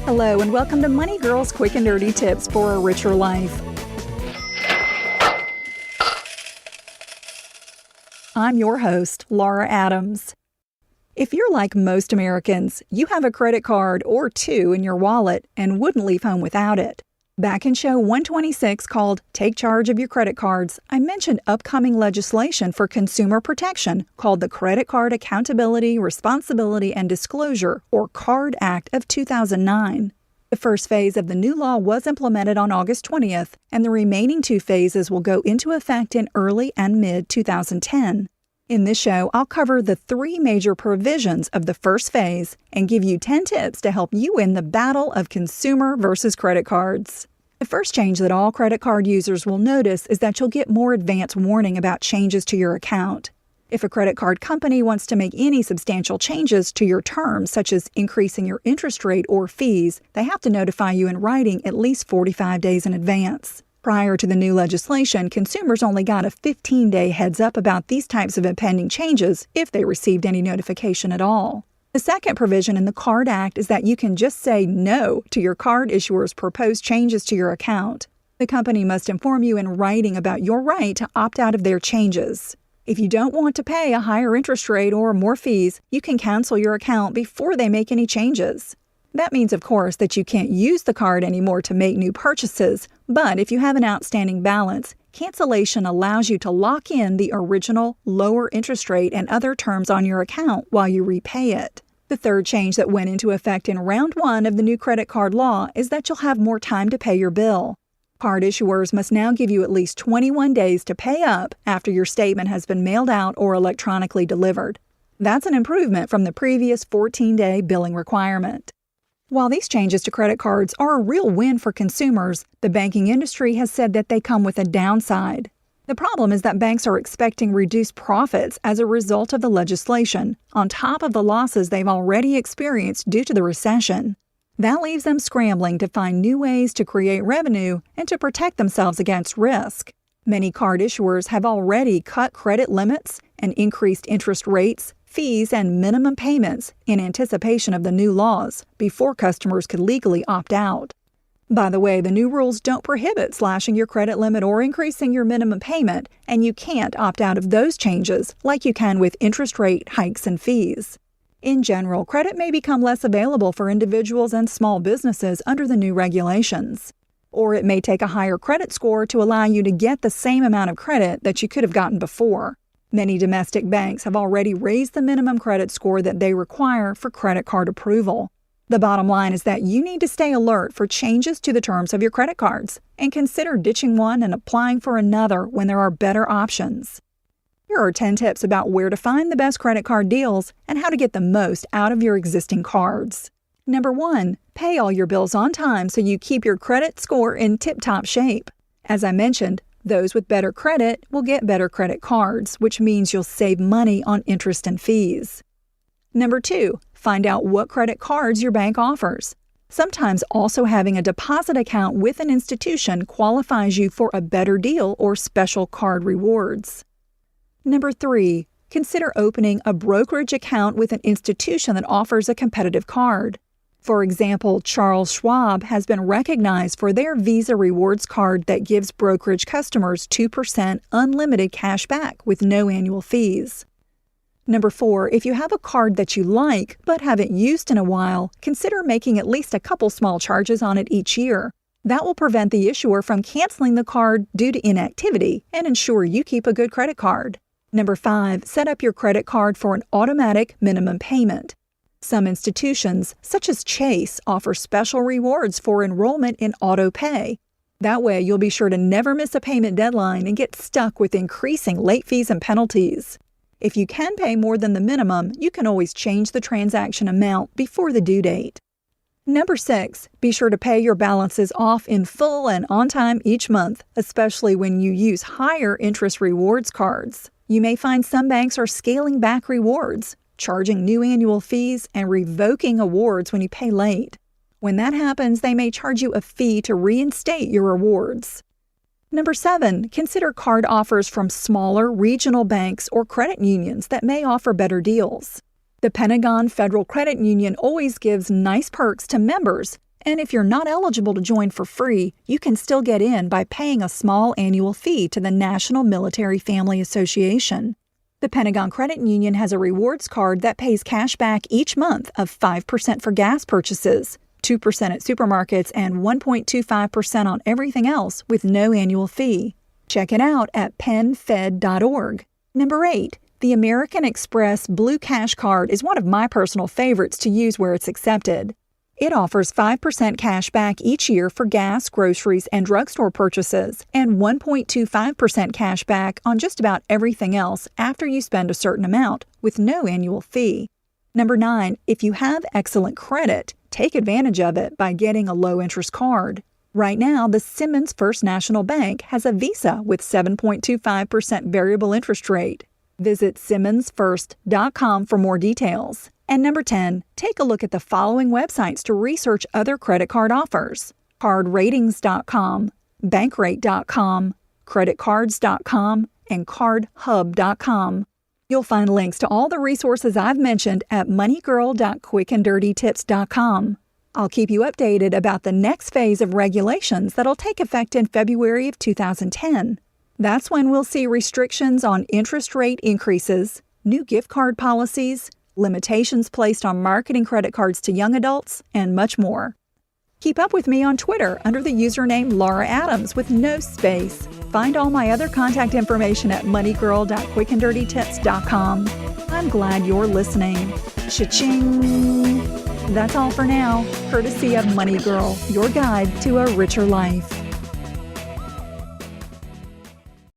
Hello and welcome to Money Girl's Quick and Dirty Tips for a Richer Life. I'm your host, Laura Adams. If you're like most Americans, you have a credit card or two in your wallet and wouldn't leave home without it. Back in show 126 called Take Charge of Your Credit Cards, I mentioned upcoming legislation for consumer protection called the Credit Card Accountability, Responsibility, and Disclosure, or CARD Act of 2009. The first phase of the new law was implemented on August 20th, and the remaining two phases will go into effect in early and mid-2010. In this show, I'll cover the three major provisions of the first phase and give you 10 tips to help you win the battle of consumer versus credit cards. The first change that all credit card users will notice is that you'll get more advance warning about changes to your account. If a credit card company wants to make any substantial changes to your terms, such as increasing your interest rate or fees, they have to notify you in writing at least 45 days in advance. Prior to the new legislation, consumers only got a 15-day heads up about these types of impending changes if they received any notification at all. The second provision in the CARD Act is that you can just say no to your card issuer's proposed changes to your account. The company must inform you in writing about your right to opt out of their changes. If you don't want to pay a higher interest rate or more fees, you can cancel your account before they make any changes. That means, of course, that you can't use the card anymore to make new purchases, but if you have an outstanding balance, cancellation allows you to lock in the original lower interest rate and other terms on your account while you repay it. The third change that went into effect in round one of the new credit card law is that you'll have more time to pay your bill. Card issuers must now give you at least 21 days to pay up after your statement has been mailed out or electronically delivered. That's an improvement from the previous 14-day billing requirement. While these changes to credit cards are a real win for consumers, the banking industry has said that they come with a downside. The problem is that banks are expecting reduced profits as a result of the legislation, on top of the losses they've already experienced due to the recession. That leaves them scrambling to find new ways to create revenue and to protect themselves against risk. Many card issuers have already cut credit limits and increased interest rates, fees, and minimum payments in anticipation of the new laws before customers could legally opt out. By the way, the new rules don't prohibit slashing your credit limit or increasing your minimum payment, and you can't opt out of those changes like you can with interest rate hikes and fees. In general, credit may become less available for individuals and small businesses under the new regulations. Or it may take a higher credit score to allow you to get the same amount of credit that you could have gotten before. Many domestic banks have already raised the minimum credit score that they require for credit card approval. The bottom line is that you need to stay alert for changes to the terms of your credit cards and consider ditching one and applying for another when there are better options. Here are 10 tips about where to find the best credit card deals and how to get the most out of your existing cards. Number 1, pay all your bills on time so you keep your credit score in tip-top shape. As I mentioned, those with better credit will get better credit cards, which means you'll save money on interest and fees. Number 2, find out what credit cards your bank offers. Sometimes also having a deposit account with an institution qualifies you for a better deal or special card rewards. Number 3, consider opening a brokerage account with an institution that offers a competitive card. For example, Charles Schwab has been recognized for their Visa Rewards card that gives brokerage customers 2% unlimited cash back with no annual fees. Number 4, if you have a card that you like but haven't used in a while, consider making at least a couple small charges on it each year. That will prevent the issuer from canceling the card due to inactivity and ensure you keep a good credit card. Number 5, set up your credit card for an automatic minimum payment. Some institutions, such as Chase, offer special rewards for enrollment in auto pay. That way, you'll be sure to never miss a payment deadline and get stuck with increasing late fees and penalties. If you can pay more than the minimum, you can always change the transaction amount before the due date. Number 6, be sure to pay your balances off in full and on time each month, especially when you use higher interest rewards cards. You may find some banks are scaling back rewards, charging new annual fees, and revoking awards when you pay late. When that happens, they may charge you a fee to reinstate your rewards. Number 7, consider card offers from smaller regional banks or credit unions that may offer better deals. The Pentagon Federal Credit Union always gives nice perks to members, and if you're not eligible to join for free, you can still get in by paying a small annual fee to the National Military Family Association. The Pentagon Credit Union has a rewards card that pays cash back each month of 5% for gas purchases, 2% at supermarkets, and 1.25% on everything else with no annual fee. Check it out at penfed.org. Number 8. The American Express Blue Cash Card is one of my personal favorites to use where it's accepted. It offers 5% cash back each year for gas, groceries, and drugstore purchases, and 1.25% cash back on just about everything else after you spend a certain amount, with no annual fee. Number 9. If you have excellent credit, take advantage of it by getting a low-interest card. Right now, the Simmons First National Bank has a Visa with 7.25% variable interest rate. Visit simmonsfirst.com for more details. And number 10, take a look at the following websites to research other credit card offers: cardratings.com, bankrate.com, creditcards.com, and cardhub.com. You'll find links to all the resources I've mentioned at moneygirl.quickanddirtytips.com. I'll keep you updated about the next phase of regulations that'll take effect in February of 2010. That's when we'll see restrictions on interest rate increases, new gift card policies, limitations placed on marketing credit cards to young adults, and much more. Keep up with me on Twitter under the username Laura Adams with no space. Find all my other contact information at moneygirl.quickanddirtytips.com. I'm glad you're listening. Cha-ching! That's all for now, courtesy of Money Girl, your guide to a richer life.